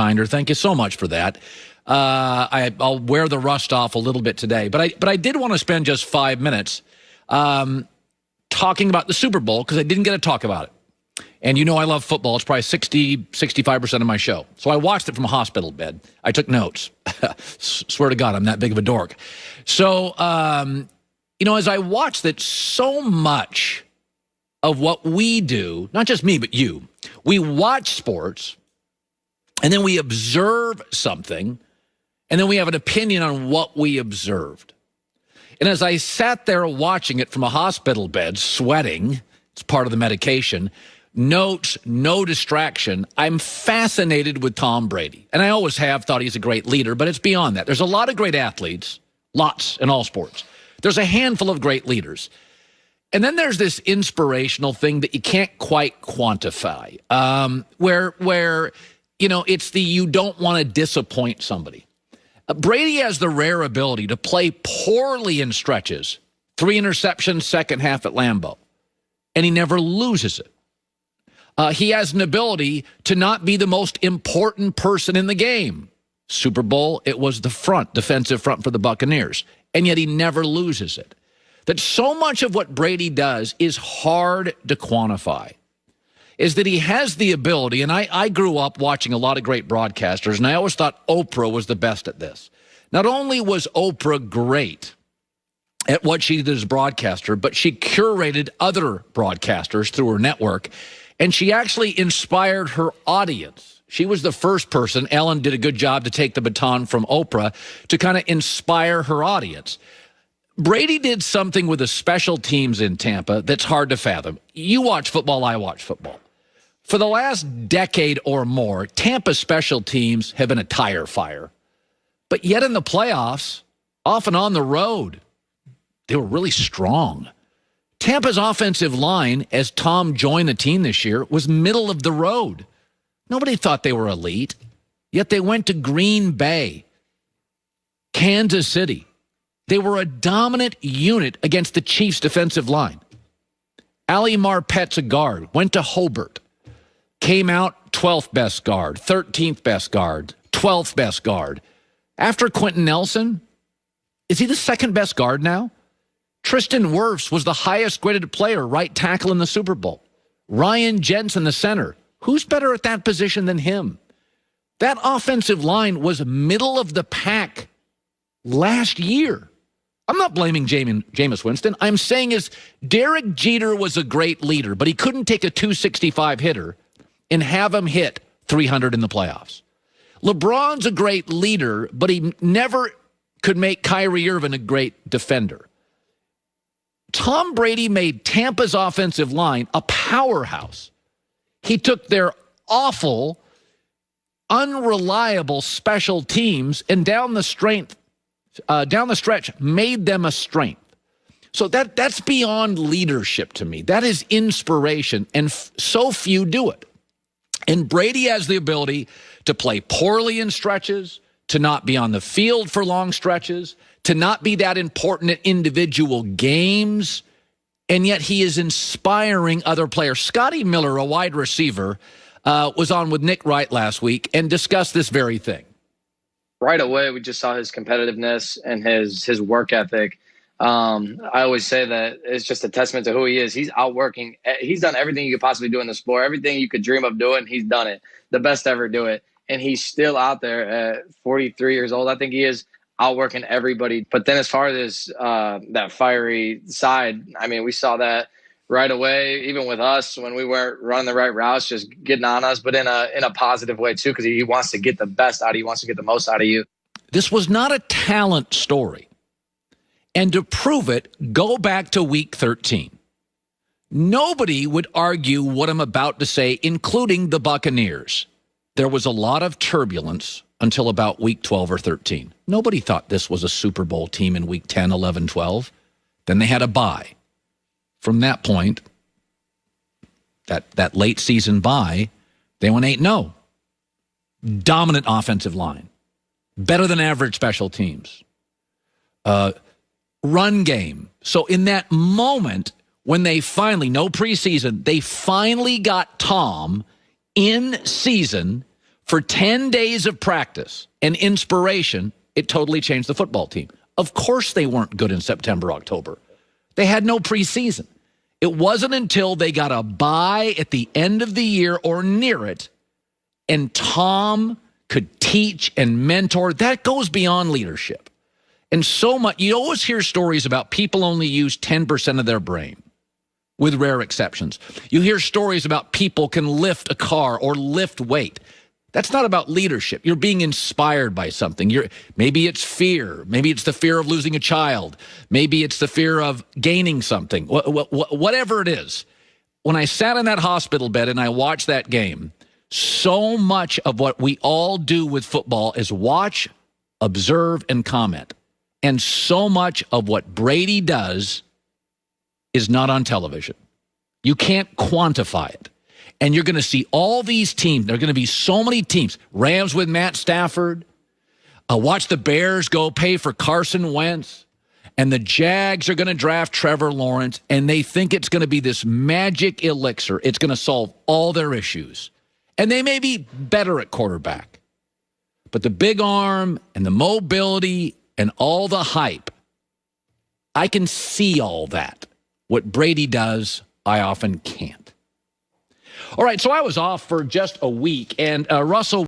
Kinder, thank you so much for that. I'll wear the rust off a little bit today, but I did want to spend just 5 minutes talking about the Super Bowl because I didn't get to talk about it. And you know I love football. It's probably 65% of my show. So I watched it from a hospital bed. I took notes. Swear to God, I'm that big of a dork. So, as I watched it, so much of what we do, not just me, but you, we watch sports, and then we observe something, and then we have an opinion on what we observed. And as I sat there watching it from a hospital bed, sweating, it's part of the medication, notes, no distraction, I'm fascinated with Tom Brady. And I always have thought he's a great leader, but it's beyond that. There's a lot of great athletes, lots in all sports. There's a handful of great leaders. And then there's this inspirational thing that you can't quite quantify, where it's the you don't want to disappoint somebody. Brady has the rare ability to play poorly in stretches, 3 interceptions second half at Lambeau, and he never loses it. He has an ability to not be the most important person in the game. Super Bowl, it was the defensive front for the Buccaneers, and yet he never loses it. That so much of what Brady does is hard to quantify, is that he has the ability, and I grew up watching a lot of great broadcasters, and I always thought Oprah was the best at this. Not only was Oprah great at what she did as a broadcaster, but she curated other broadcasters through her network, and she actually inspired her audience. She was the first person, Ellen did a good job to take the baton from Oprah, to kind of inspire her audience. Brady did something with the special teams in Tampa that's hard to fathom. You watch football, I watch football. For the last decade or more, Tampa's special teams have been a tire fire. But yet in the playoffs, often on the road, they were really strong. Tampa's offensive line, as Tom joined the team this year, was middle of the road. Nobody thought they were elite, yet they went to Green Bay, Kansas City. They were a dominant unit against the Chiefs' defensive line. Ali Marpet's a guard, went to Hobart, came out 12th best guard, 13th best guard, 12th best guard. After Quentin Nelson, is he the second best guard now? Tristan Wirfs was the highest graded player, right tackle in the Super Bowl. Ryan Jensen, the center. Who's better at that position than him? That offensive line was middle of the pack last year. I'm not blaming Jameis Winston. I'm saying is Derek Jeter was a great leader, but he couldn't take a 265 hitter and have him hit 300 in the playoffs. LeBron's a great leader, but he never could make Kyrie Irving a great defender. Tom Brady made Tampa's offensive line a powerhouse. He took their awful, unreliable special teams and down the stretch made them a strength. So that's beyond leadership to me. That is inspiration, and so few do it. And Brady has the ability to play poorly in stretches, to not be on the field for long stretches, to not be that important in individual games, and yet he is inspiring other players. Scotty Miller, a wide receiver, was on with Nick Wright last week and discussed this very thing. Right away, we just saw his competitiveness and his work ethic. I always say that it's just a testament to who he is. He's outworking. He's done everything you could possibly do in the sport. Everything you could dream of doing, he's done it. The best to ever do it. And he's still out there at 43 years old. I think he is outworking everybody. But then as far as that fiery side, I mean, we saw that right away, even with us when we weren't running the right routes, just getting on us, but in a positive way too, because he wants to get the best out of you. He wants to get the most out of you. This was not a talent story. And to prove it, go back to week 13. Nobody would argue what I'm about to say, including the Buccaneers. There was a lot of turbulence until about week 12 or 13. Nobody thought this was a Super Bowl team in week 10, 11, 12. Then they had a bye. From that point, that late season bye, they went 8-0. Dominant offensive line. Better than average special teams. Run game. So in that moment, when they finally, no preseason, they finally got Tom in season For 10 days of practice and inspiration, it totally changed the football team. Of course they weren't good in September, October. They had no preseason. It wasn't until they got a bye at the end of the year or near it, and Tom could teach and mentor. That goes beyond leadership. And so much, you always hear stories about people only use 10% of their brain, with rare exceptions. You hear stories about people can lift a car or lift weight. That's not about leadership. You're being inspired by something. Maybe it's fear. Maybe it's the fear of losing a child. Maybe it's the fear of gaining something. Whatever it is. When I sat in that hospital bed and I watched that game, so much of what we all do with football is watch, observe, and comment. And so much of what Brady does is not on television. You can't quantify it. And you're going to see all these teams. There are going to be so many teams. Rams with Matt Stafford. Watch the Bears go pay for Carson Wentz. And the Jags are going to draft Trevor Lawrence. And they think it's going to be this magic elixir. It's going to solve all their issues. And they may be better at quarterback. But the big arm and the mobility and all the hype, I can see all that. What Brady does, I often can't. All right, so I was off for just a week, and Russell